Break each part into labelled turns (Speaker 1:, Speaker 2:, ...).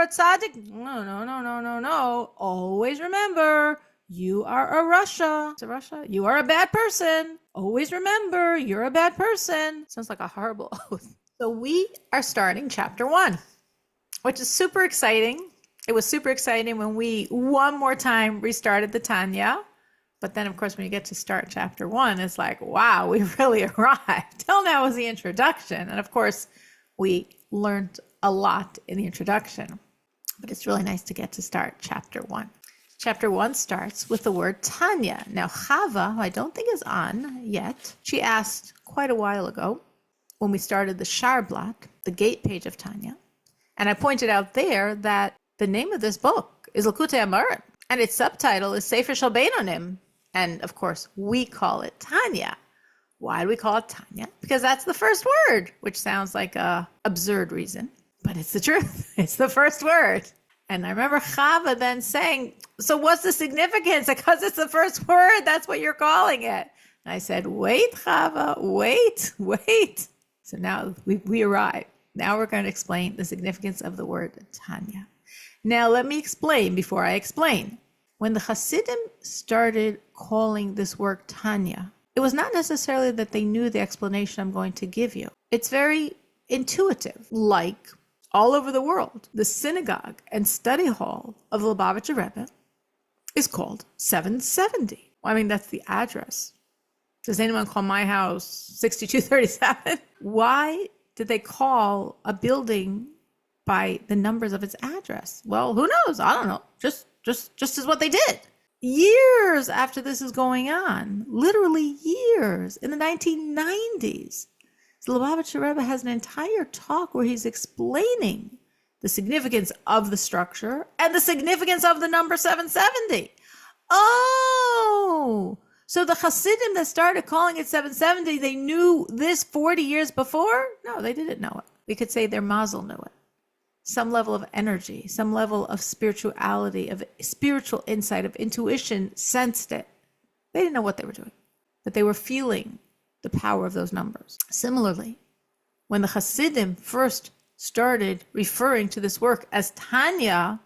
Speaker 1: a tzaddik. No, no, no, no, no, no. Always remember, you are a Russia. It's a Russia. You are a bad person. Always remember, you're a bad person. Sounds like a horrible oath. So we are starting chapter 1, which is super exciting. It was super exciting when we one more time restarted the Tanya. But then, of course, when you get to start chapter 1, it's like, wow, we really arrived. Till now was the introduction. And of course, we learned a lot in the introduction. But it's really nice to get to start chapter 1. Chapter 1 starts with the word Tanya. Now, Chava, who I don't think is on yet, she asked quite a while ago when we started the Sharblat, the gate page of Tanya. And I pointed out there that the name of this book is Likutei Amarim, and its subtitle is Sefer Shel Beinonim. And of course, we call it Tanya. Why do we call it Tanya? Because that's the first word, which sounds like a absurd reason, but it's the truth. It's the first word. And I remember Chava then saying, so what's the significance? Because it's the first word, that's what you're calling it. And I said, wait, Chava, wait. So now we arrive. Now we're going to explain the significance of the word Tanya. Now let me explain before I explain. When the Hasidim started calling this work Tanya, it was not necessarily that they knew the explanation I'm going to give you. It's very intuitive, like all over the world. The synagogue and study hall of the Lubavitcher Rebbe is called 770. I mean, that's the address. Does anyone call my house 6237? Why did they call a building by the numbers of its address? Well, who knows? I don't know. Just is what they did. Years after this is going on, literally years, in the 1990s, the Lubavitcher Rebbe has an entire talk where he's explaining the significance of the structure and the significance of the number 770. Oh, so the Hasidim that started calling it 770, they knew this 40 years before? No, they didn't know it. We could say their mazel knew it. Some level of energy, some level of spirituality, of spiritual insight, of intuition sensed it. They didn't know what they were doing, but they were feeling the power of those numbers. Similarly, when the Hasidim first started referring to this work as Tanya,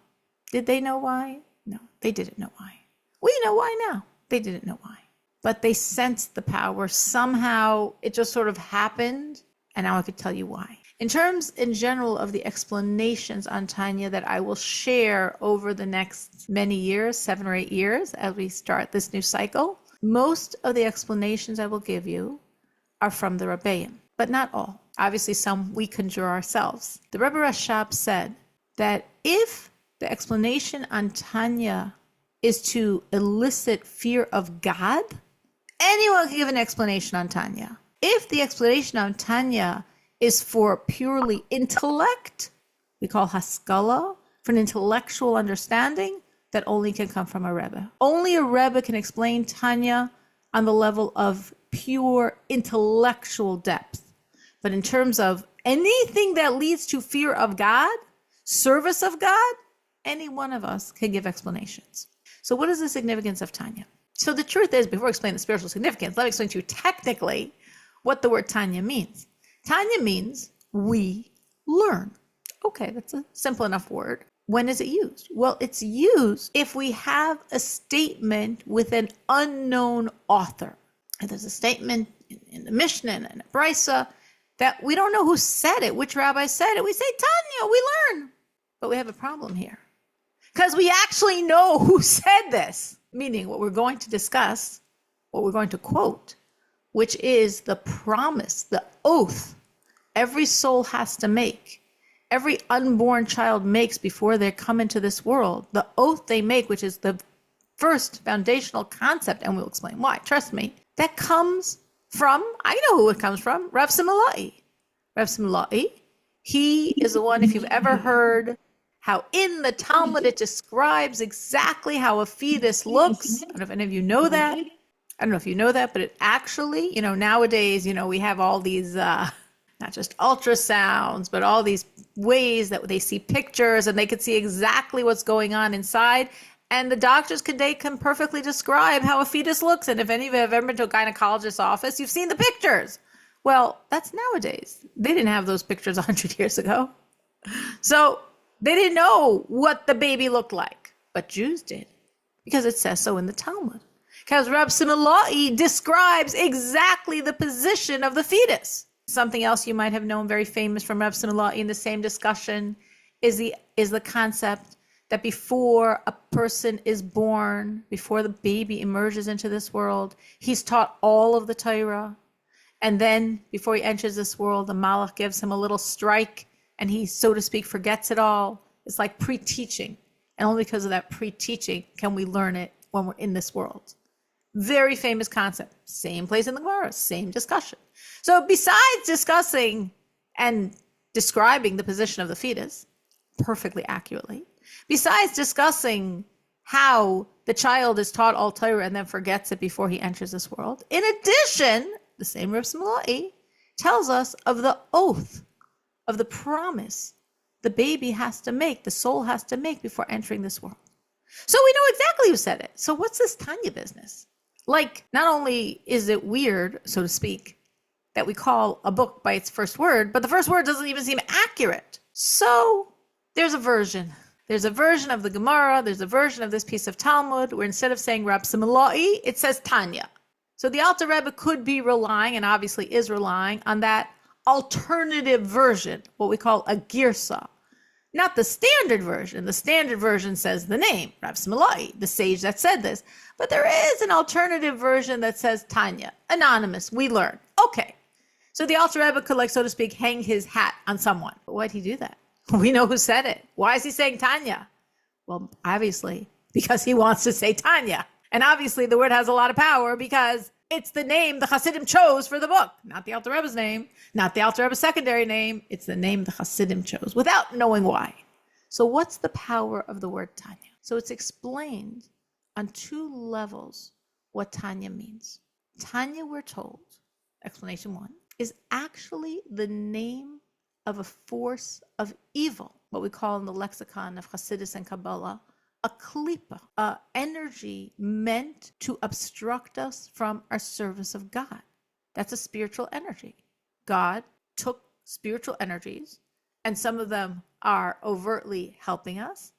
Speaker 1: did they know why? No, they didn't know why. We know why now. They didn't know why. But they sensed the power. Somehow it just sort of happened, and now I could tell you why. In terms, in general, of the explanations on Tanya that I will share over the next many years, 7 or 8 years, as we start this new cycle, most of the explanations I will give you are from the Rebbeim, but not all. Obviously, some we conjure ourselves. The Rebbe Rashab said that if the explanation on Tanya is to elicit fear of God, anyone can give an explanation on Tanya. If the explanation on Tanya is for purely intellect, we call haskala, for an intellectual understanding, that only can come from a Rebbe. Only a Rebbe can explain Tanya on the level of pure intellectual depth. But in terms of anything that leads to fear of God, service of God, any one of us can give explanations. So what is the significance of Tanya? So the truth is, before I explain the spiritual significance, let me explain to you technically what the word Tanya means. Tanya means we learn. Okay, that's a simple enough word. When is it used? Well, it's used if we have a statement with an unknown author. And there's a statement in the Mishnah and a Brisa that we don't know who said it, which rabbi said it. We say, Tanya, we learn. But we have a problem here. Because we actually know who said this. Meaning what we're going to discuss, what we're going to quote, which is the promise, the oath every soul has to make, every unborn child makes before they come into this world, the oath they make, which is the first foundational concept, and we'll explain why, trust me, that comes from, I know who it comes from, Rav Similai. Rav Similai, he is the one, if you've ever heard how in the Talmud it describes exactly how a fetus looks. I don't know if any of you know that. I don't know if you know that, but it actually, nowadays, we have all these, not just ultrasounds, but all these ways that they see pictures and they can see exactly what's going on inside. And the doctors they can perfectly describe how a fetus looks. And if any of you have ever been to a gynecologist's office, you've seen the pictures. Well, that's nowadays. They didn't have those pictures 100 years ago. So They didn't know what the baby looked like, but Jews did, because it says so in the Talmud. Because Rab Similai describes exactly the position of the fetus. Something else you might have known very famous from Rab Similai in the same discussion is the concept that before a person is born, before the baby emerges into this world, he's taught all of the Torah. And then before he enters this world, the Malach gives him a little strike and he, so to speak, forgets it all. It's like pre-teaching. And only because of that pre-teaching can we learn it when we're in this world. Very famous concept. Same place in the Gemara, same discussion. So besides discussing and describing the position of the fetus perfectly accurately, besides discussing how the child is taught all Torah and then forgets it before he enters this world, in addition, the same Reb Similai tells us of the oath, of the promise the baby has to make, the soul has to make before entering this world. So we know exactly who said it. So what's this Tanya business? Like, not only is it weird, so to speak, that we call a book by its first word, but the first word doesn't even seem accurate. So there's a version. There's a version of the Gemara, there's a version of this piece of Talmud, where instead of saying Rab Similai, it says Tanya. So the Alter Rebbe could be relying, and obviously is relying, on that alternative version, what we call a girsa. Not the standard version. The standard version says the name, Rab Similai, the sage that said this. But there is an alternative version that says Tanya, anonymous, we learn. Okay. So the Alter Rebbe could, like, so to speak, hang his hat on someone. But why'd he do that? We know who said it. Why is he saying Tanya? Well, obviously, because he wants to say Tanya. And obviously the word has a lot of power because it's the name the Hasidim chose for the book. Not the Alter Rebbe's name, not the Alter Rebbe's secondary name. It's the name the Hasidim chose without knowing why. So what's the power of the word Tanya? So it's explained on two levels what Tanya means. Tanya, we're told, explanation one, is actually the name of a force of evil, what we call in the lexicon of Hasidus and Kabbalah, a klipa, an energy meant to obstruct us from our service of God. That's a spiritual energy. God took spiritual energies, and some of them are overtly helping us,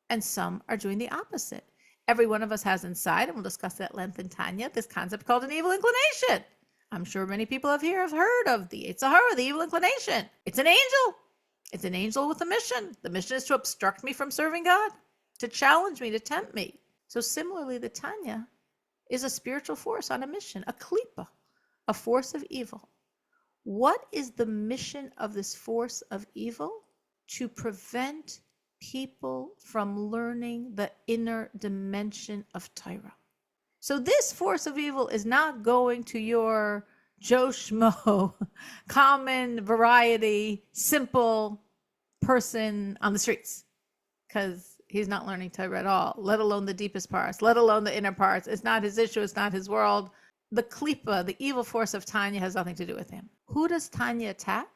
Speaker 1: and some are doing the opposite. Every one of us has inside, and we'll discuss that at length in Tanya, this concept called an evil inclination. I'm sure many people have heard of the Yetzer Hara, the evil inclination. It's an angel. It's an angel with a mission. The mission is to obstruct me from serving God, to challenge me, to tempt me. So similarly, the Tanya is a spiritual force on a mission, a klipa, a force of evil. What is the mission of this force of evil? To prevent people from learning the inner dimension of Torah. So this force of evil is not going to your Joe Schmo, common variety, simple person on the streets, because he's not learning Torah at all, let alone the deepest parts, let alone the inner parts. It's not his issue. It's not his world. The klipa, the evil force of Tanya, has nothing to do with him. Who does Tanya attack?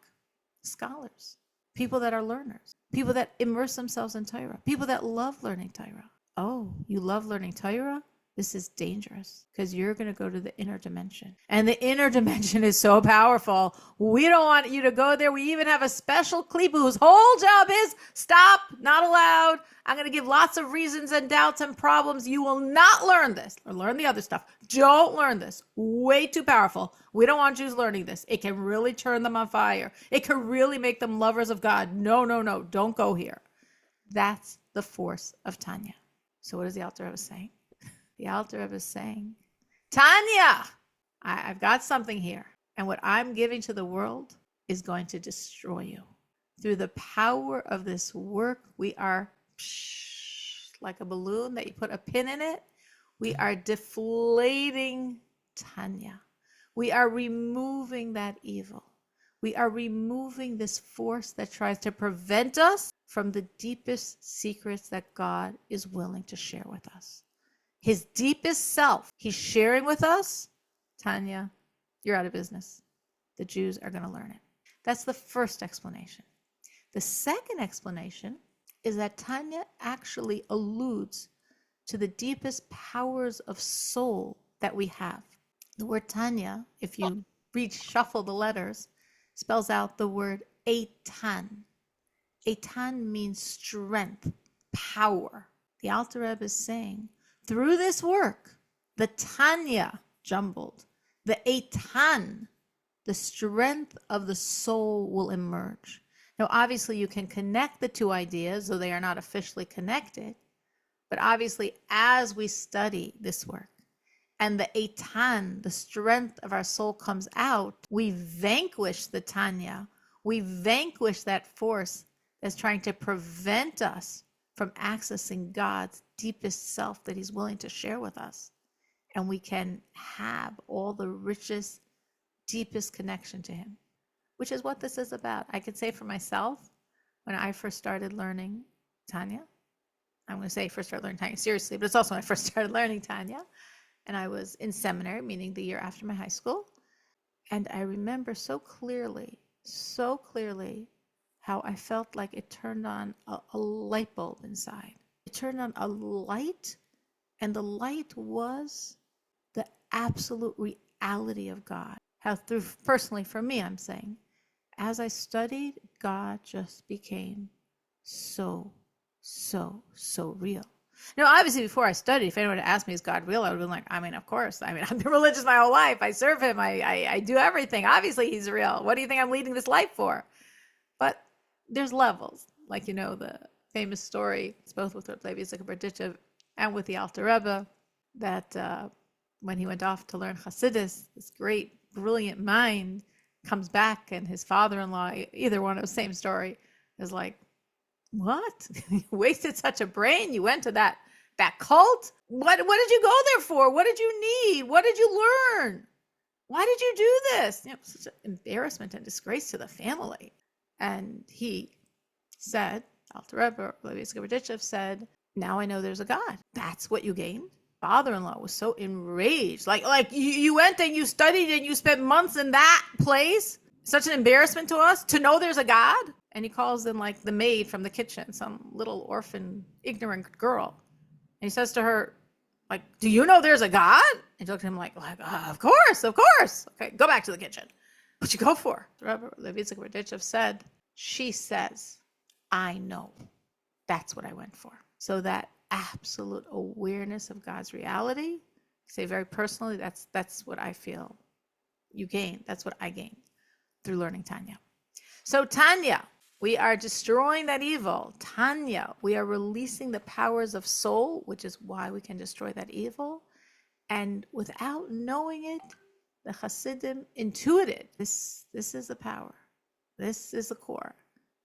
Speaker 1: Scholars, people that are learners, people that immerse themselves in Torah, people that love learning Torah. Oh, you love learning Torah? This is dangerous because you're going to go to the inner dimension. And the inner dimension is so powerful. We don't want you to go there. We even have a special klipa whose whole job is stop, not allowed. I'm going to give lots of reasons and doubts and problems. You will not learn this or learn the other stuff. Don't learn this. Way too powerful. We don't want Jews learning this. It can really turn them on fire. It can really make them lovers of God. No, no, no. Don't go here. That's the force of Tanya. So what is the Alter Rebbe saying? The Alter Rebbe is saying, Tanya, I've got something here. And what I'm giving to the world is going to destroy you. Through the power of this work, we are like a balloon that you put a pin in it. We are deflating Tanya. We are removing that evil. We are removing this force that tries to prevent us from the deepest secrets that God is willing to share with us. His deepest self, he's sharing with us. Tanya, you're out of business. The Jews are going to learn it. That's the first explanation. The second explanation is that Tanya actually alludes to the deepest powers of soul that we have. The word Tanya, if you reshuffle the letters, spells out the word Eitan. Eitan means strength, power. The Alter Rebbe is saying, through this work, the Tanya jumbled, the Eitan, the strength of the soul will emerge. Now, obviously, you can connect the two ideas, though they are not officially connected. But obviously, as we study this work and the Eitan, the strength of our soul comes out, we vanquish the Tanya. We vanquish that force that's trying to prevent us from accessing God's deepest self that he's willing to share with us. And we can have all the richest, deepest connection to him, which is what this is about. I could say for myself, when I first started learning Tanya, I'm going to say first started learning Tanya seriously, but it's also when I first started learning Tanya. And I was in seminary, meaning the year after my high school. And I remember so clearly, how I felt like it turned on a light bulb inside. It turned on a light, and the light was the absolute reality of God. How through, personally for me, I'm saying, as I studied, God just became so real. Now, obviously, before I studied, if anyone had asked me, is God real? I would have been like, I mean, of course. I mean, I've been religious my whole life. I serve him. I do everything. Obviously, he's real. What do you think I'm leading this life for? But there's levels. Like, you know, the famous story, it's both with Rabbi Yitzchak Berditchev and with the Alter Rebbe, that when he went off to learn Hasidus, this great, brilliant mind comes back, and his father-in-law, either one of the same story, is like, what? You wasted such a brain. You went to that cult? What did you go there for? What did you need? What did you learn? Why did you do this? You know, such an embarrassment and disgrace to the family. And he said, Alter Rebbe, Rabbi Yitzchak Berditchev said, now I know there's a God. That's what you gained. Father-in-law was so enraged. Like you went and you studied and you spent months in that place. Such an embarrassment to us to know there's a God. And he calls in like the maid from the kitchen, some little orphan, ignorant girl. And he says to her, like, do you know there's a God? And she looked at him like of course. Okay, go back to the kitchen. What'd you go for? Rabbi Yitzchak Berditchev said, she says, I know. That's what I went for. So that absolute awareness of God's reality, say very personally, that's what I feel you gain. That's what I gained through learning Tanya. So Tanya, we are destroying that evil. Tanya, we are releasing the powers of soul, which is why we can destroy that evil. And without knowing it, the Hasidim intuited, this is the power. This is the core.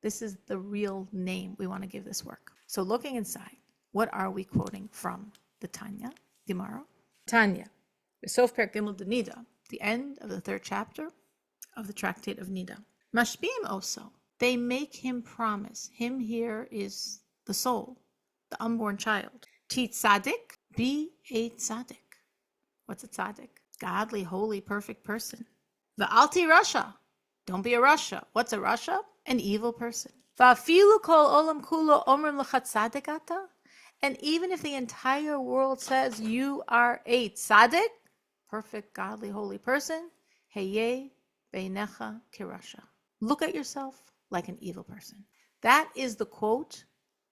Speaker 1: This is the real name we want to give this work. So looking inside, what are we quoting from the Tanya Gemara? Tanya, Sof Perek Gimel de Nida, the end of the 3rd chapter of the Tractate of Nida. Mashbiim also, they make him promise. Him here is the soul, the unborn child. Ti tzaddik, be a tzaddik. What's a tzaddik? Godly, holy, perfect person. The alti rasha, don't be a rasha. What's a rasha? An evil person. Va'afilu kol olam kulo omrim lecha tzaddik ata. And even if the entire world says you are a tzaddik, perfect, godly, holy person, heye beinecha kirasha. Look at yourself like an evil person. That is the quote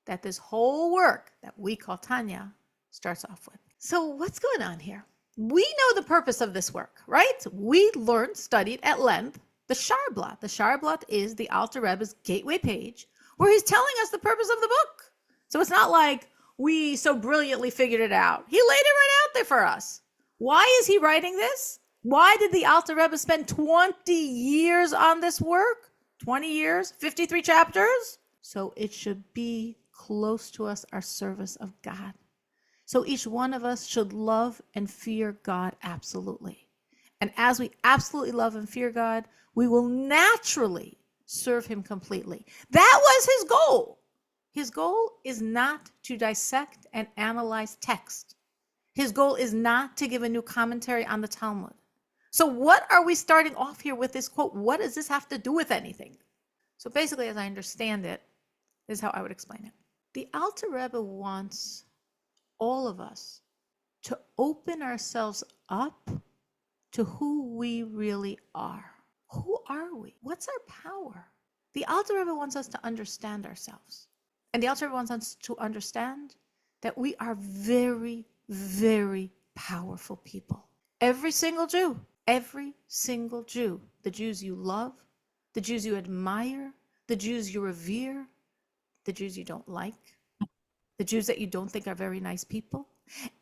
Speaker 1: that this whole work that we call Tanya starts off with. So what's going on here? We know the purpose of this work, right? We studied at length the Sharblat. The Sharblat is the Alter Rebbe's gateway page where he's telling us the purpose of the book. So it's not like we so brilliantly figured it out. He laid it right out there for us. Why is he writing this? Why did the Alter Rebbe spend 20 years on this work? 20 years, 53 chapters? So it should be close to us, our service of God. So each one of us should love and fear God absolutely. And as we absolutely love and fear God, we will naturally serve him completely. That was his goal. His goal is not to dissect and analyze text. His goal is not to give a new commentary on the Talmud. So what are we starting off here with this quote? What does this have to do with anything? So basically, as I understand it, this is how I would explain it. The Alter Rebbe wants all of us to open ourselves up to who we really are. Who are we? What's our power? The Alter Rebbe wants us to understand ourselves. And the Alter Rebbe wants us to understand that we are very, very powerful people. Every single Jew, the Jews you love, the Jews you admire, the Jews you revere, the Jews you don't like, the Jews that you don't think are very nice people.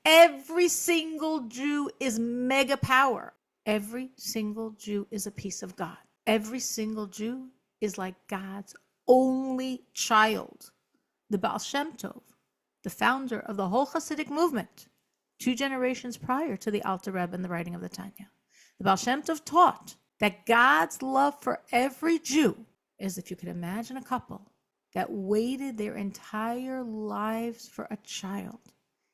Speaker 1: Every single Jew is mega power. Every single Jew is a piece of God. Every single Jew is like God's only child. The Baal Shem Tov, the founder of the whole Hasidic movement, 2 generations prior to the Alter Rebbe and the writing of the Tanya. The Baal Shem Tov taught that God's love for every Jew is, if you could imagine a couple that waited their entire lives for a child,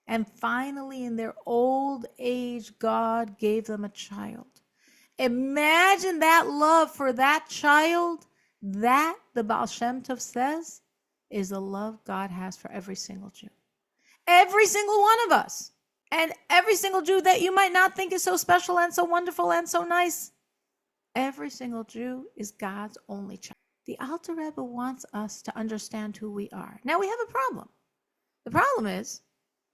Speaker 1: and finally in their old age, God gave them a child. Imagine that love for that child. That, the Baal Shem Tov says, is the love God has for every single Jew. Every single one of us. And every single Jew that you might not think is so special and so wonderful and so nice. Every single Jew is God's only child. The Alter Rebbe wants us to understand who we are. Now we have a problem. The problem is,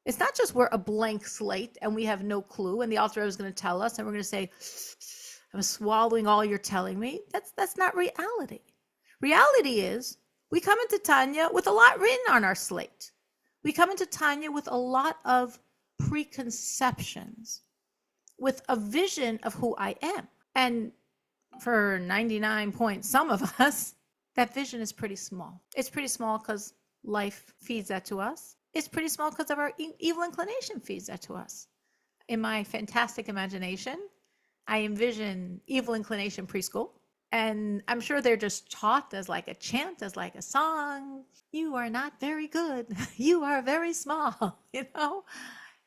Speaker 1: it's not just we're a blank slate and we have no clue and the Alter Rebbe is going to tell us and we're going to say, I'm swallowing all you're telling me. That's not reality. Reality is, we come into Tanya with a lot written on our slate. We come into Tanya with a lot of preconceptions, with a vision of who I am. And for 99 point some of us, that vision is pretty small. It's pretty small because life feeds that to us. It's pretty small because of our evil inclination feeds that to us. In my fantastic imagination, I envision evil inclination preschool. And I'm sure they're just taught as like a chant, as like a song. You are not very good. You are very small.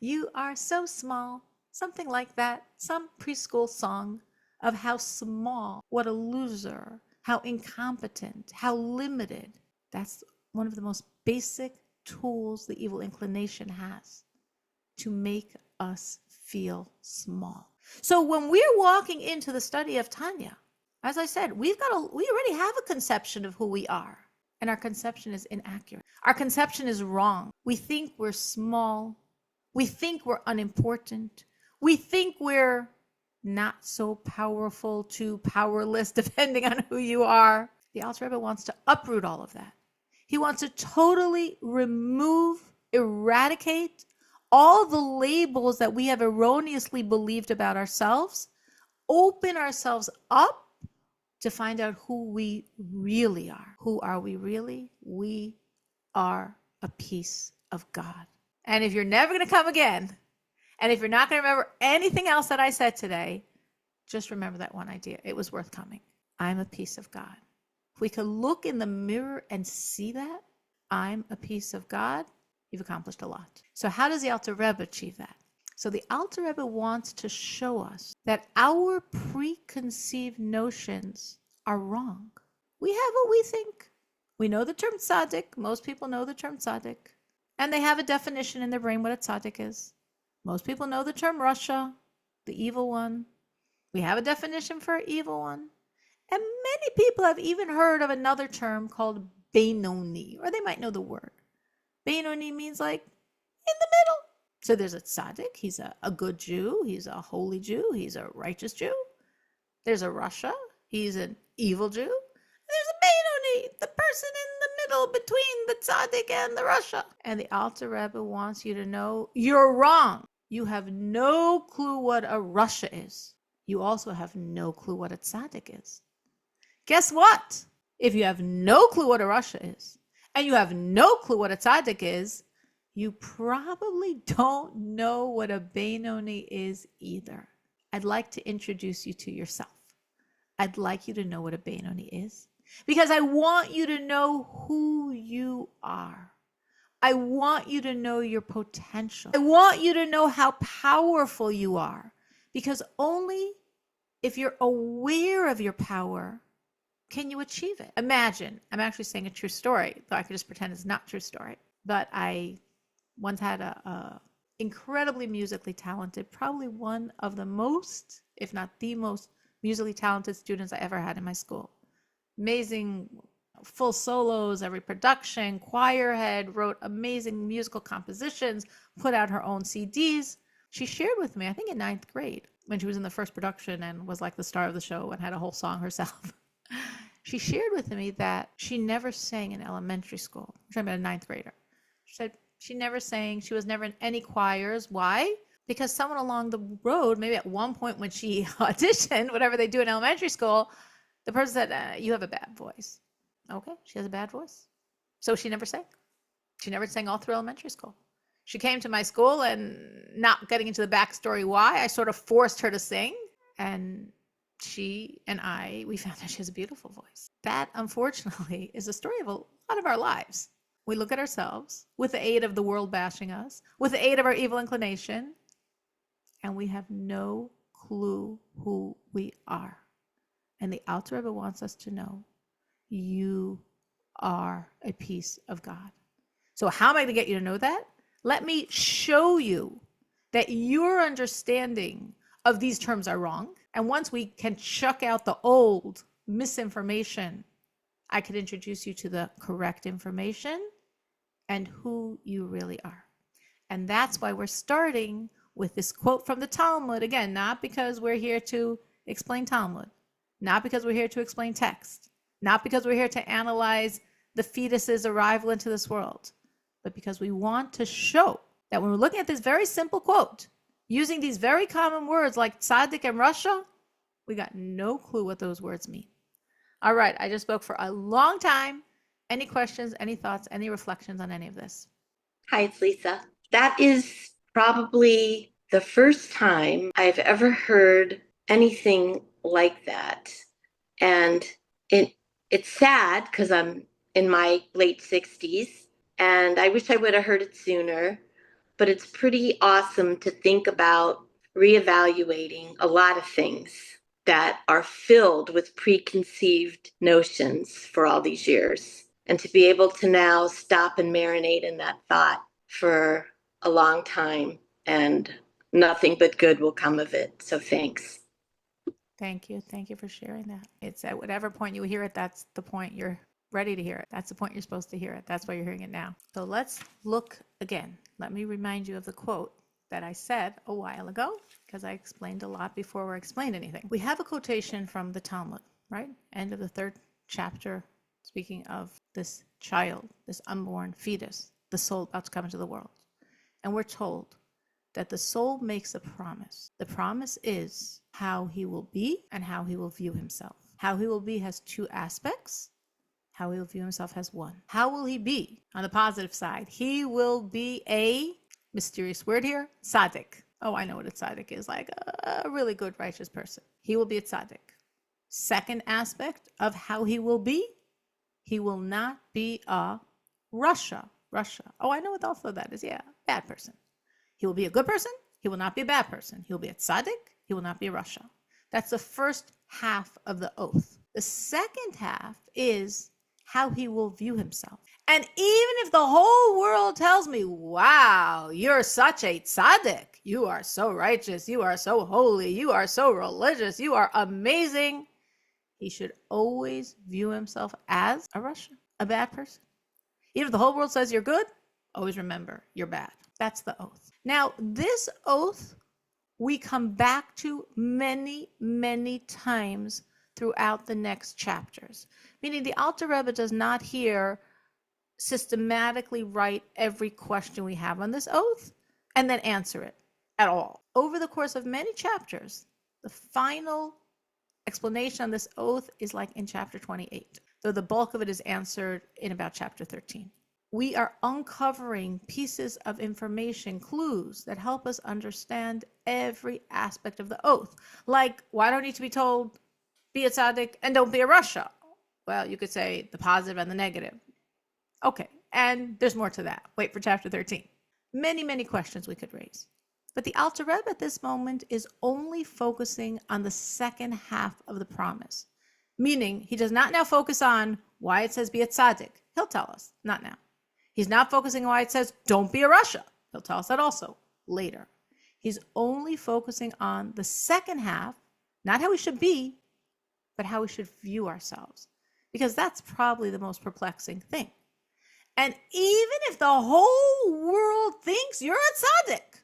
Speaker 1: You are so small. Something like that. Some preschool song of how small, what a loser, how incompetent, how limited. That's one of the most basic tools the evil inclination has to make us feel small. So when we're walking into the study of Tanya, as I said, we already have a conception of who we are, and our conception is inaccurate. Our conception is wrong. We think we're small. We think we're unimportant. We think we're not so powerful to powerless, depending on who you are. The Alter Rebbe wants to uproot all of that. He wants to totally remove, eradicate all the labels that we have erroneously believed about ourselves, open ourselves up to find out who we really are. Who are we really? We are a piece of God. And if you're never going to come again, and if you're not going to remember anything else that I said today, just remember that one idea. It was worth coming. I'm a piece of God. If we could look in the mirror and see that, I'm a piece of God, you've accomplished a lot. So how does the Alter Rebbe achieve that? So the Alter Rebbe wants to show us that our preconceived notions are wrong. We have what we think. We know the term tzaddik. Most people know the term tzaddik. And they have a definition in their brain what a tzaddik is. Most people know the term Rasha, the evil one. We have a definition for evil one. And many people have even heard of another term called Benoni, or they might know the word. Benoni means like in the middle. So there's a tzaddik, he's a good Jew, he's a holy Jew, he's a righteous Jew. There's a Rasha, he's an evil Jew. There's a Benoni, the person in the middle between the tzaddik and the Rasha. And the Alter Rebbe wants you to know you're wrong. You have no clue what a Rasha is. You also have no clue what a tzaddik is. Guess what? If you have no clue what a Rasha is, and you have no clue what a tzaddik is, you probably don't know what a Benoni is either. I'd like to introduce you to yourself. I'd like you to know what a Benoni is, because I want you to know who you are. I want you to know your potential. I want you to know how powerful you are, because only if you're aware of your power can you achieve it. Imagine, I'm actually saying a true story, though I could just pretend it's not a true story, but I once had a incredibly musically talented, probably one of the most, if not the most musically talented students I ever had in my school. Amazing, full solos, every production, choir head, wrote amazing musical compositions, put out her own CDs. She shared with me, I think in ninth grade, when she was in the first production and was like the star of the show and had a whole song herself. She shared with me that she never sang in elementary school. I'm talking about a ninth grader. She said she never sang. She was never in any choirs. Why? Because someone along the road, maybe at one point when she auditioned, whatever they do in elementary school, the person said, you have a bad voice. Okay, she has a bad voice. So she never sang. She never sang all through elementary school. She came to my school, and not getting into the backstory why, I sort of forced her to sing. And she and we found out she has a beautiful voice. That, unfortunately, is the story of a lot of our lives. We look at ourselves with the aid of the world bashing us, with the aid of our evil inclination, and we have no clue who we are. And the Alter Rebbe wants us to know, you are a piece of God. So how am I going to get you to know that? Let me show you that your understanding of these terms are wrong. And once we can chuck out the old misinformation, I could introduce you to the correct information and who you really are. And that's why we're starting with this quote from the Talmud. Again, not because we're here to explain Talmud, not because we're here to explain text, not because we're here to analyze the fetus's arrival into this world, but because we want to show that when we're looking at this very simple quote, using these very common words like tzaddik and Rasha, we got no clue what those words mean. All right, I just spoke for a long time. Any questions, any thoughts, any reflections on any of this?
Speaker 2: Hi, it's Lisa. That is probably the first time I've ever heard anything like that. And it's sad because I'm in my late 60s and I wish I would have heard it sooner. But it's pretty awesome to think about reevaluating a lot of things that are filled with preconceived notions for all these years. And to be able to now stop and marinate in that thought for a long time, and nothing but good will come of it. So thanks.
Speaker 1: Thank you. Thank you for sharing that. It's at whatever point you hear it, that's the point you're ready to hear it. That's the point you're supposed to hear it. That's why you're hearing it now. So let's look again. Let me remind you of the quote that I said a while ago, because I explained a lot before we explained anything. We have a quotation from the Talmud, right? End of the 3rd chapter, speaking of this child, this unborn fetus, the soul about to come into the world. And we're told that the soul makes a promise. The promise is how he will be and how he will view himself. How he will be has 2 aspects. How he will view himself has 1. How will he be? On the positive side, he will be a, mysterious word here, tzaddik. Oh, I know what a tzaddik is, like a really good, righteous person. He will be a tzaddik. Second aspect of how he will be, he will not be a Rasha. Oh, I know what also that is. Yeah, bad person. He will be a good person. He will not be a bad person. He will be a tzaddik. He will not be a Rasha. That's the first half of the oath. The second half is how he will view himself. And even if the whole world tells me, wow, you're such a tzaddik, you are so righteous, you are so holy, you are so religious, you are amazing, he should always view himself as a Rasha, a bad person. Even if the whole world says you're good, always remember you're bad. That's the oath. Now, this oath we come back to many, many times throughout the next chapters. Meaning the Alter Rebbe does not here systematically write every question we have on this oath and then answer it at all. Over the course of many chapters, the final explanation on this oath is like in chapter 28, though the bulk of it is answered in about chapter 13. We are uncovering pieces of information, clues that help us understand every aspect of the oath. Like, why do I need to be told, be a tzaddik and don't be a Rasha? Well, you could say the positive and the negative. Okay, and there's more to that. Wait for chapter 13. Many, many questions we could raise. But the Alter Rebbe at this moment is only focusing on the second half of the promise. Meaning, he does not now focus on why it says be a tzaddik. He'll tell us, not now. He's not focusing on why it says don't be a Rasha. He'll tell us that also later. He's only focusing on the second half, not how we should be, but how we should view ourselves. because that's probably the most perplexing thing. And even if the whole world thinks you're a tzaddik,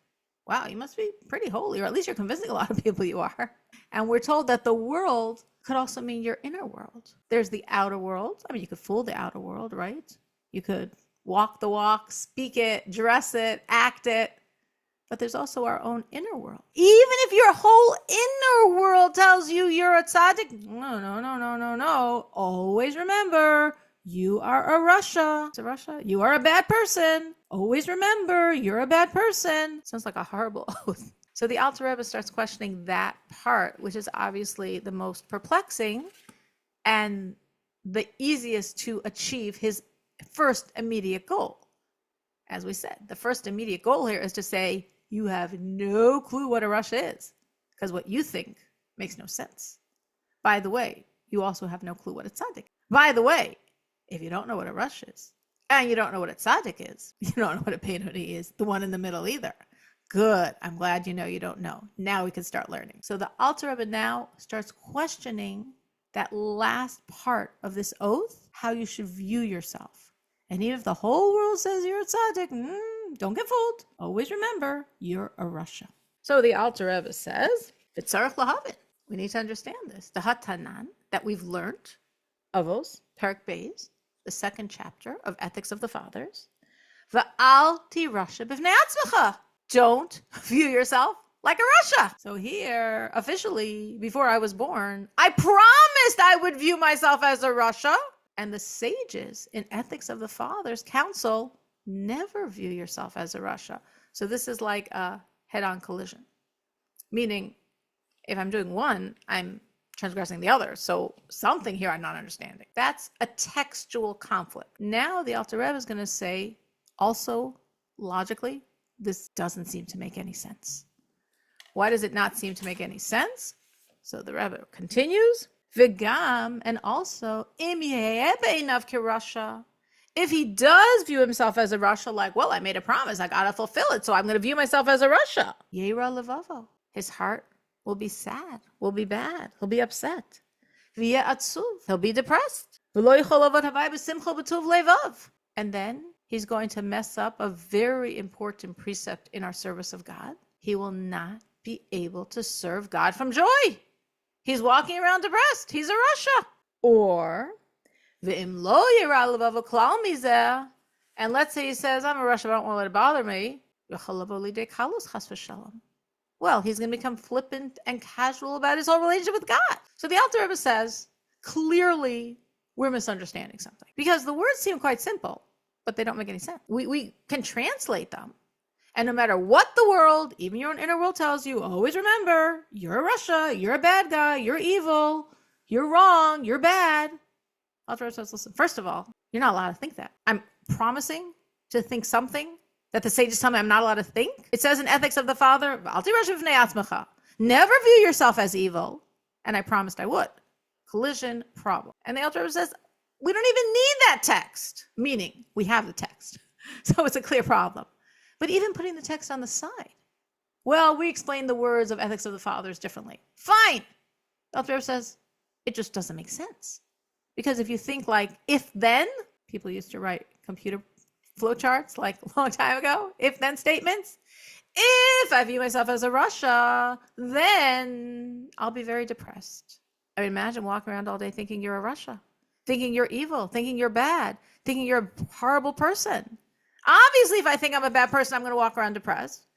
Speaker 1: wow, you must be pretty holy, or at least you're convincing a lot of people you are. And we're told that the world could also mean your inner world. There's the outer world. I mean, you could fool the outer world, right? You could walk the walk, speak it, dress it, act it. But there's also our own inner world. Even if your whole inner world tells you you're a tzaddik, no. Always remember, you are a Russia. It's a Russia. You are a bad person. Always remember, you're a bad person. Sounds like a horrible oath. So the Alter Rebbe starts questioning that part, which is obviously the most perplexing and the easiest to achieve his first immediate goal. As we said, the first immediate goal here is to say, you have no clue what a Russia is, because what you think makes no sense. By the way, you also have no clue what a tzaddik. By the way, if you don't know what a Russia is, and you don't know what a tzaddik is, you don't know what a Peinoni is, the one in the middle either. Good. I'm glad you know you don't know. Now we can start learning. So the Alter Rebbe now starts questioning that last part of this oath, how you should view yourself. And even if the whole world says you're a tzaddik, don't get fooled. Always remember, you're a Russia. So the Alter Rebbe says, "V'tzarich lahavin." We need to understand this. The Hatanan that we've learned, Avos, Perek Beis, the second chapter of Ethics of the Fathers. V'al tirasha b'vnei atzmecha. Don't view yourself like a Russia. So here, officially, before I was born, I promised I would view myself as a Russia. And the sages in Ethics of the Fathers counsel, never view yourself as a Russia. So this is like a head-on collision. Meaning, if I'm doing one, I'm transgressing the other. So something here I'm not understanding. That's a textual conflict. Now the Alter Rebbe is going to say, also, logically, this doesn't seem to make any sense. Why does it not seem to make any sense? So the Rebbe continues, V'gam, and also, im yeheh be'einav kerasha. If he does view himself as a Russia, like, well, I made a promise, I gotta fulfill it, so I'm going to view myself as a Russia. Yera levavo. His heart will be sad, will be bad, he'll be upset. V'yeh atzuv. He'll be depressed. V'lo yichol avad havai b'simcha b'tuv levav. And then he's going to mess up a very important precept in our service of God. He will not be able to serve God from joy. He's walking around depressed. He's a Russia. Or, and let's say he says, I'm a Russia, but I don't want to let it bother me. Well, he's going to become flippant and casual about his whole relationship with God. So the Alter Rebbe says, clearly, we're misunderstanding something. Because the words seem quite simple, but they don't make any sense. We can translate them. And no matter what the world, even your own inner world tells you, always remember, you're a Russia, you're a bad guy, you're evil, you're wrong, you're bad. Alter Rebbe says, listen, first of all, you're not allowed to think that. I'm promising to think something that the sages tell me I'm not allowed to think. It says in Ethics of the Father, never view yourself as evil. And I promised I would. Collision, problem. And the Alter Rebbe says, we don't even need that text. Meaning, we have the text. So it's a clear problem. But even putting the text on the side, well, we explain the words of Ethics of the Fathers differently. Fine. The Alter Rebbe says, it just doesn't make sense. Because if you think like if-then, people used to write computer flowcharts like a long time ago, if-then statements. If I view myself as a Russia, then I'll be very depressed. I mean, imagine walking around all day thinking you're a Russia, thinking you're evil, thinking you're bad, thinking you're a horrible person. Obviously, if I think I'm a bad person, I'm going to walk around depressed.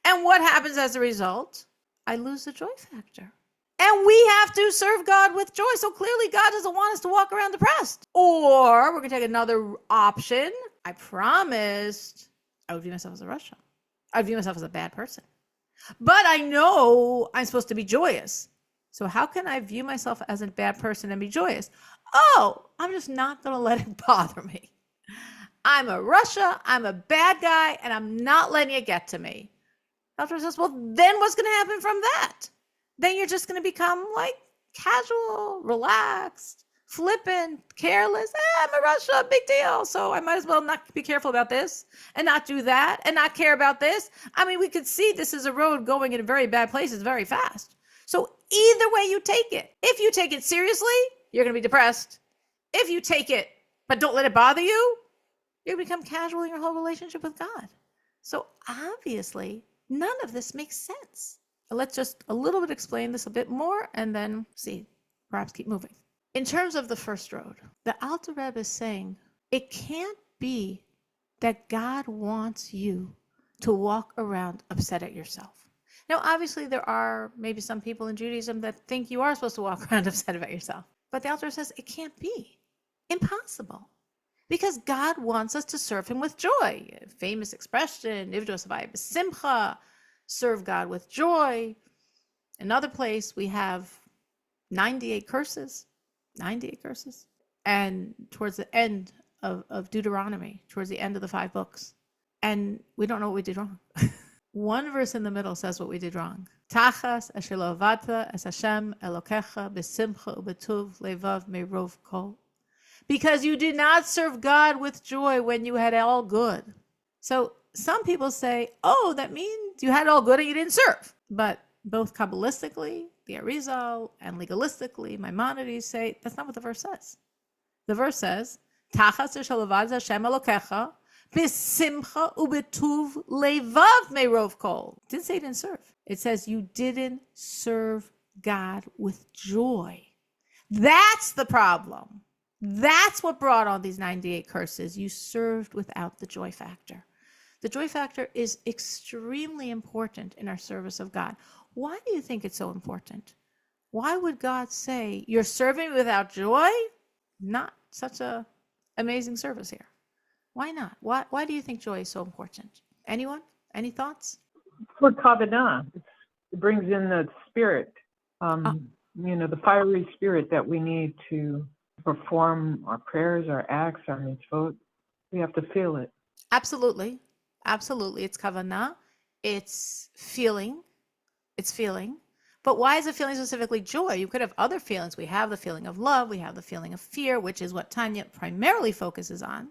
Speaker 1: And what happens as a result? I lose the joy factor. And we have to serve God with joy. So clearly, God doesn't want us to walk around depressed. Or we're going to take another option. I promised I would view myself as a Russia. I would view myself as a bad person. But I know I'm supposed to be joyous. So how can I view myself as a bad person and be joyous? Oh, I'm just not going to let it bother me. I'm a Russia, I'm a bad guy, and I'm not letting it get to me. Alter says, well, then what's going to happen from that? Then you're just going to become like casual, relaxed, flippant, careless. I'm a Russia, big deal. So I might as well not be careful about this and not do that and not care about this. I mean, we could see this is a road going in very bad places very fast. So either way you take it, if you take it seriously, you're going to be depressed. If you take it, but don't let it bother you, you become casual in your whole relationship with God. So obviously, none of this makes sense. Let's just a little bit explain this a bit more and then see, perhaps keep moving. In terms of the first road, the Alter Rebbe is saying it can't be that God wants you to walk around upset at yourself. Now, obviously, there are maybe some people in Judaism that think you are supposed to walk around upset about yourself. But the Alter Rebbe says it can't be. Impossible. Because God wants us to serve him with joy. A famous expression, Ivdo Savai B'Simcha, serve God with joy. Another place we have 98 curses. 98 curses. And towards the end of Deuteronomy, towards the end of the 5 books. And we don't know what we did wrong. One verse in the middle says what we did wrong. Tachas asher lo avadta es Hashem Elokecha b'simcha u'b'tuv levav me'rov kol. Because you did not serve God with joy when you had all good. So some people say, oh, that means you had all good and you didn't serve. But both Kabbalistically, the Arizal, and legalistically, Maimonides say that's not what the verse says. The verse says, Tachas shalovad Hashem Elokecha b'simcha u'b'tuv levav me'rov kol. It didn't say you didn't serve. It says you didn't serve God with joy. That's the problem. That's what brought on these 98 curses. You served without the joy factor. The joy factor is extremely important in our service of God. Why do you think it's so important? Why would God say, you're serving without joy? Not such a amazing service here. Why not? Why do you think joy is so important? Anyone? Any thoughts?
Speaker 3: For Kavanah, it brings in the spirit, the fiery spirit that we need to perform our prayers, our acts, our mitzvot. We have to feel it.
Speaker 1: Absolutely. Absolutely. It's kavanah. It's feeling. It's feeling. But why is it feeling specifically joy? You could have other feelings. We have the feeling of love. We have the feeling of fear, which is what Tanya primarily focuses on.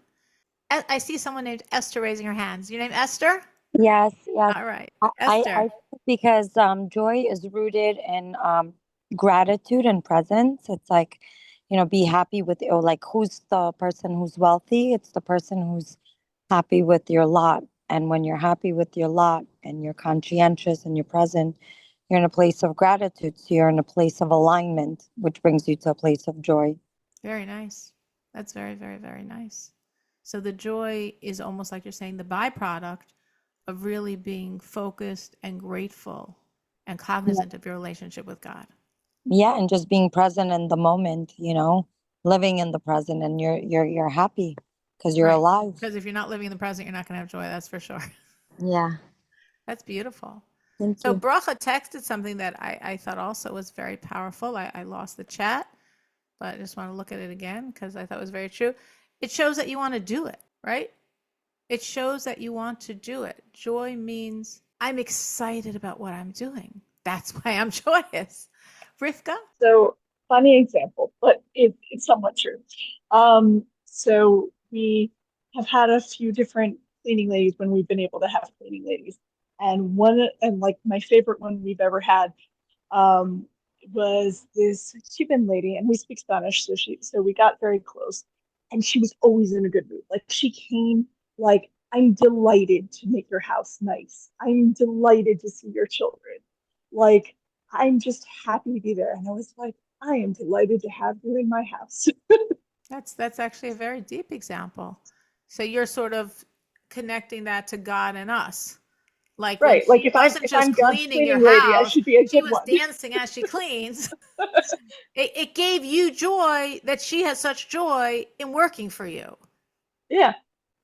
Speaker 1: I see someone named Esther raising her hands. Your name Esther?
Speaker 4: Yes, yes.
Speaker 1: All right.
Speaker 4: I
Speaker 1: Esther.
Speaker 4: think because joy is rooted in gratitude and presence. It's like, be happy with, or like, who's the person who's wealthy? It's the person who's happy with your lot. And when you're happy with your lot and you're conscientious and you're present, you're in a place of gratitude. So you're in a place of alignment, which brings you to a place of joy.
Speaker 1: Very nice. That's very, very, very nice. So the joy is almost like you're saying the byproduct of really being focused and grateful and cognizant of your relationship with God.
Speaker 4: Yeah, and just being present in the moment, living in the present, and you're happy because you're alive.
Speaker 1: Because if you're not living in the present, you're not going to have joy. That's for sure.
Speaker 4: Yeah.
Speaker 1: That's beautiful.
Speaker 4: Thank
Speaker 1: So
Speaker 4: you.
Speaker 1: Bracha texted something that I thought also was very powerful. I lost the chat, but I just want to look at it again because I thought it was very true. It shows that you want to do it, right? It shows that you want to do it. Joy means I'm excited about what I'm doing. That's why I'm joyous. Rivka?
Speaker 5: So funny example, but it's somewhat true. So we have had a few different cleaning ladies when we've been able to have cleaning ladies. And like my favorite one we've ever had was this Cuban lady, and we speak Spanish, so we got very close. And she was always in a good mood. Like she came like, I'm delighted to make your house nice. I'm delighted to see your children. Like, I'm just happy to be there. And I was like, I am delighted to have you in my house.
Speaker 1: That's actually a very deep example. So you're sort of connecting that to God and us. Like
Speaker 5: right. Like if
Speaker 1: wasn't just
Speaker 5: I'm God's
Speaker 1: cleaning your
Speaker 5: lady, I
Speaker 1: house,
Speaker 5: should be a
Speaker 1: she
Speaker 5: good
Speaker 1: was
Speaker 5: one.
Speaker 1: dancing as she cleans. It gave you joy that she had such joy in working for you.
Speaker 5: Yeah.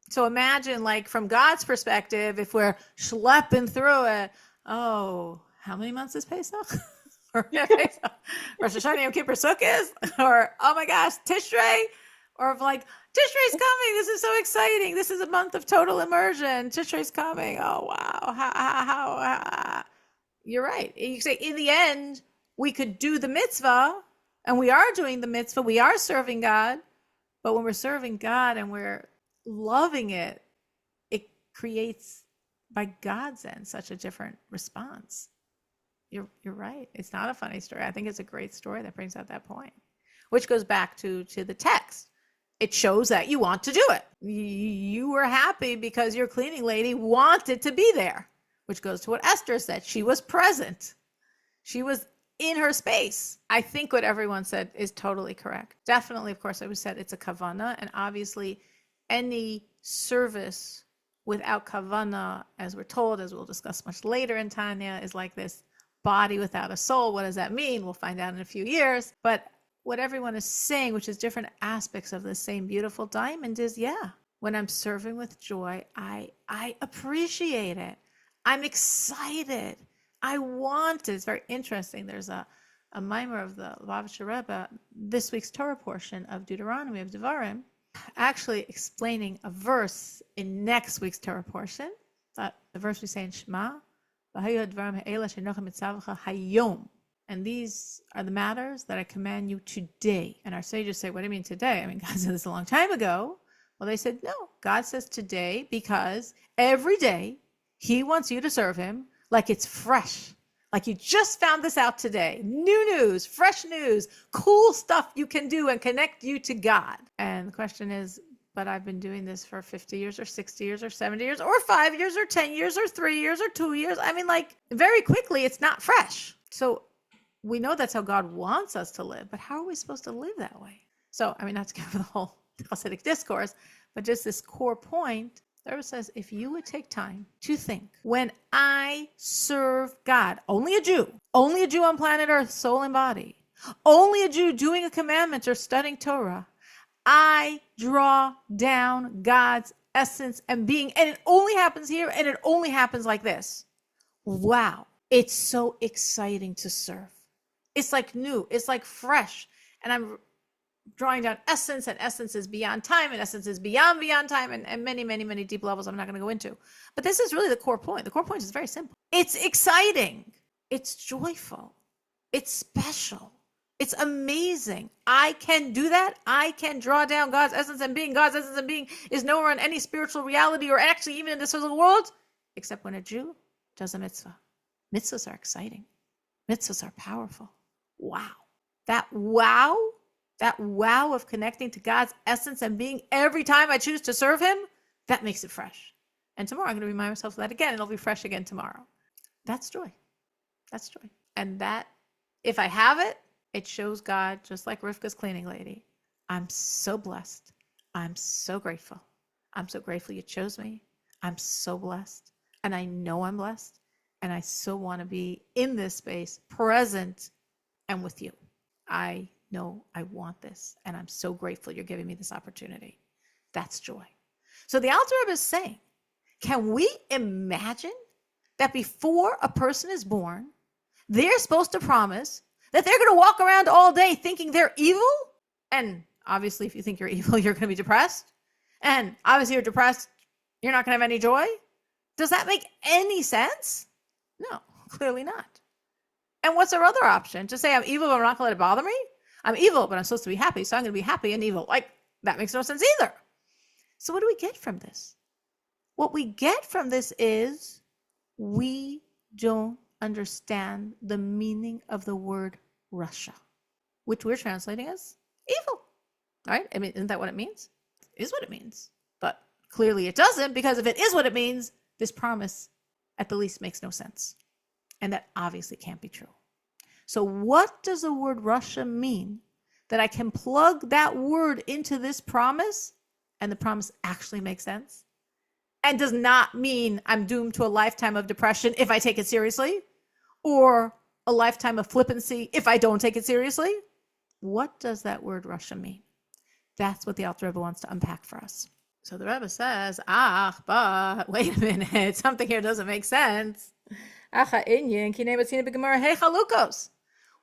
Speaker 1: So imagine, like, from God's perspective, if we're schlepping through it, oh, how many months is Pesach? Or Rosh Hashanah, Yom Kippur, Sukkot? Or, oh my gosh, Tishrei? Or if like, Tishrei's coming. This is so exciting. This is a month of total immersion. Tishrei's coming. Oh, wow. How. You're right. You say, in the end, we could do the mitzvah, and we are doing the mitzvah. We are serving God. But when we're serving God and we're loving it, it creates, by God's end, such a different response. You're right. It's not a funny story. I think it's a great story that brings out that point, which goes back to the text. It shows that you want to do it. You were happy because your cleaning lady wanted to be there, which goes to what Esther said. She was present. She was in her space. I think what everyone said is totally correct. Definitely, of course, I would said it's a kavana, and obviously any service without kavana, as we're told, as we'll discuss much later in Tanya, is like this body without a soul. What does that mean? We'll find out in a few years. But what everyone is saying, which is different aspects of the same beautiful diamond, is when I'm serving with joy, I appreciate it. I'm excited. I want it. It's very interesting. There's a mimer of the Lubavitcher Rebbe, this week's Torah portion of Deuteronomy of Devarim, actually explaining a verse in next week's Torah portion. The verse we say in Shema, and these are the matters that I command you today. And our sages say, what do you mean today? I mean, God said this a long time ago. Well, they said, no, God says today because every day he wants you to serve him like it's fresh. Like you just found this out today. New news, fresh news, cool stuff you can do and connect you to God. And the question is, but I've been doing this for 50 years or 60 years or 70 years or 5 years or 10 years or 3 years or 2 years. I mean, like very quickly, it's not fresh. So we know that's how God wants us to live, but how are we supposed to live that way? So, I mean, not to go over the whole Hasidic discourse, but just this core point. The Rebbe says, if you would take time to think, when I serve God, only a Jew on planet Earth, soul and body, only a Jew doing a commandment or studying Torah, I draw down God's essence and being, and it only happens here, and it only happens like this. Wow, it's so exciting to serve. It's like new, it's like fresh, and I'm drawing down essence, and essence is beyond time, and essence is beyond time, and many, many, many deep levels I'm not going to go into. But this is really the core point. The core point is very simple. It's exciting. It's joyful. It's special. It's amazing. I can do that. I can draw down God's essence and being. God's essence and being is nowhere in any spiritual reality or actually even in this physical world, except when a Jew does a mitzvah. Mitzvahs are exciting. Mitzvahs are powerful. Wow. That wow of connecting to God's essence and being every time I choose to serve him, that makes it fresh. And tomorrow I'm going to remind myself of that again, and it'll be fresh again tomorrow. That's joy. That's joy. And that, if I have it, it shows God, just like Rivka's cleaning lady. I'm so blessed. I'm so grateful. I'm so grateful you chose me. I'm so blessed. And I know I'm blessed. And I so want to be in this space, present and with you. I know I want this. And I'm so grateful you're giving me this opportunity. That's joy. So the Alter Rebbe is saying, can we imagine that before a person is born, they're supposed to promise that they're going to walk around all day thinking they're evil? And obviously, if you think you're evil, you're going to be depressed. And obviously, you're depressed, you're not going to have any joy. Does that make any sense? No, clearly not. And what's our other option? To say I'm evil, but I'm not going to let it bother me? I'm evil, but I'm supposed to be happy, so I'm going to be happy and evil. Like, that makes no sense either. So what do we get from this? What we get from this is we don't understand the meaning of the word Russia, which we're translating as evil, right? I mean, isn't that what it means? It is what it means. But clearly it doesn't, because if it is what it means, this promise at the least makes no sense. And that obviously can't be true. So what does the word Russia mean that I can plug that word into this promise and the promise actually makes sense? And does not mean I'm doomed to a lifetime of depression if I take it seriously, or a lifetime of flippancy if I don't take it seriously. What does that word Russia mean? That's what the Alter Rebbe wants to unpack for us. So the Rebbe says, but wait a minute, something here doesn't make sense.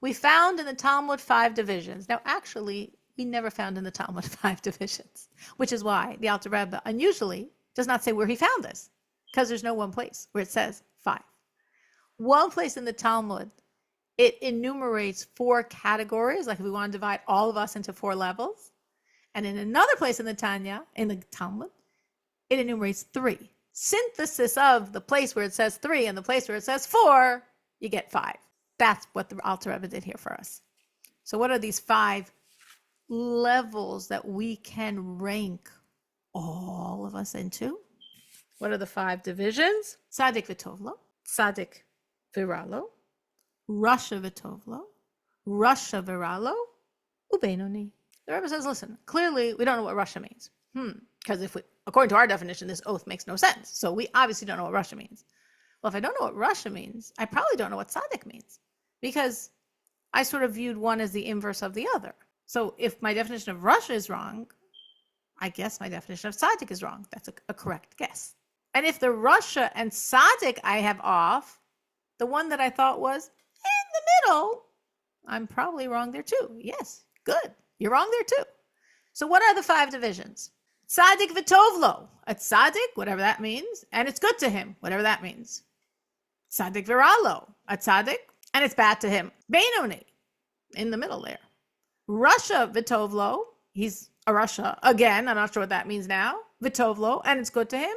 Speaker 1: We found in the Talmud 5 divisions. Now, actually, we never found in the Talmud 5 divisions, which is why the Alter Rebbe unusually does not say where he found this, because there's no one place where it says 5. One place in the Talmud, it enumerates 4 categories, like if we want to divide all of us into 4 levels. And in another place in the Tanya, in the Talmud, it enumerates 3. Synthesis of the place where it says 3 and the place where it says 4, you get 5. That's what the Alter Rebbe did here for us. So what are these 5 levels that we can rank all of us into. What are the 5 divisions? Tzadik v'tovlo, Tzadik v'ralo, Rasha v'tovlo, Rasha v'ralo, Ubenoni. The Rebbe says, listen, clearly we don't know what Rasha means. Because if we, according to our definition, this oath makes no sense. So we obviously don't know what Rasha means. Well, if I don't know what Rasha means, I probably don't know what Tzadik means. Because I sort of viewed one as the inverse of the other. So if my definition of Rasha is wrong, I guess my definition of Tzadik is wrong. That's a correct guess. And if the Rasha and Tzadik I have off, the one that I thought was in the middle, I'm probably wrong there too. Yes, good. You're wrong there too. So what are the 5 divisions? Tzadik v'tovlo, a Tzadik, whatever that means, and it's good to him, whatever that means. Tzadik v'ralo, a Tzadik, and it's bad to him. Benoni, in the middle there. Rasha v'tovlo, he's a Rasha. Again, I'm not sure what that means now. V'tovlo, and it's good to him.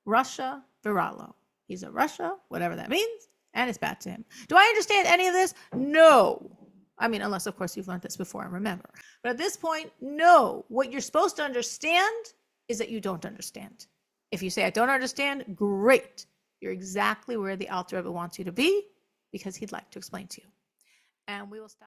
Speaker 1: Rasha v'ralo, he's a Rasha, whatever that means, and it's bad to him. Do I understand any of this? No. I mean, unless, of course, you've learned this before and remember. But at this point, no. What you're supposed to understand is that you don't understand. If you say, I don't understand, great. You're exactly where the Alter Rebbe wants you to be because he'd like to explain to you. And we will stop.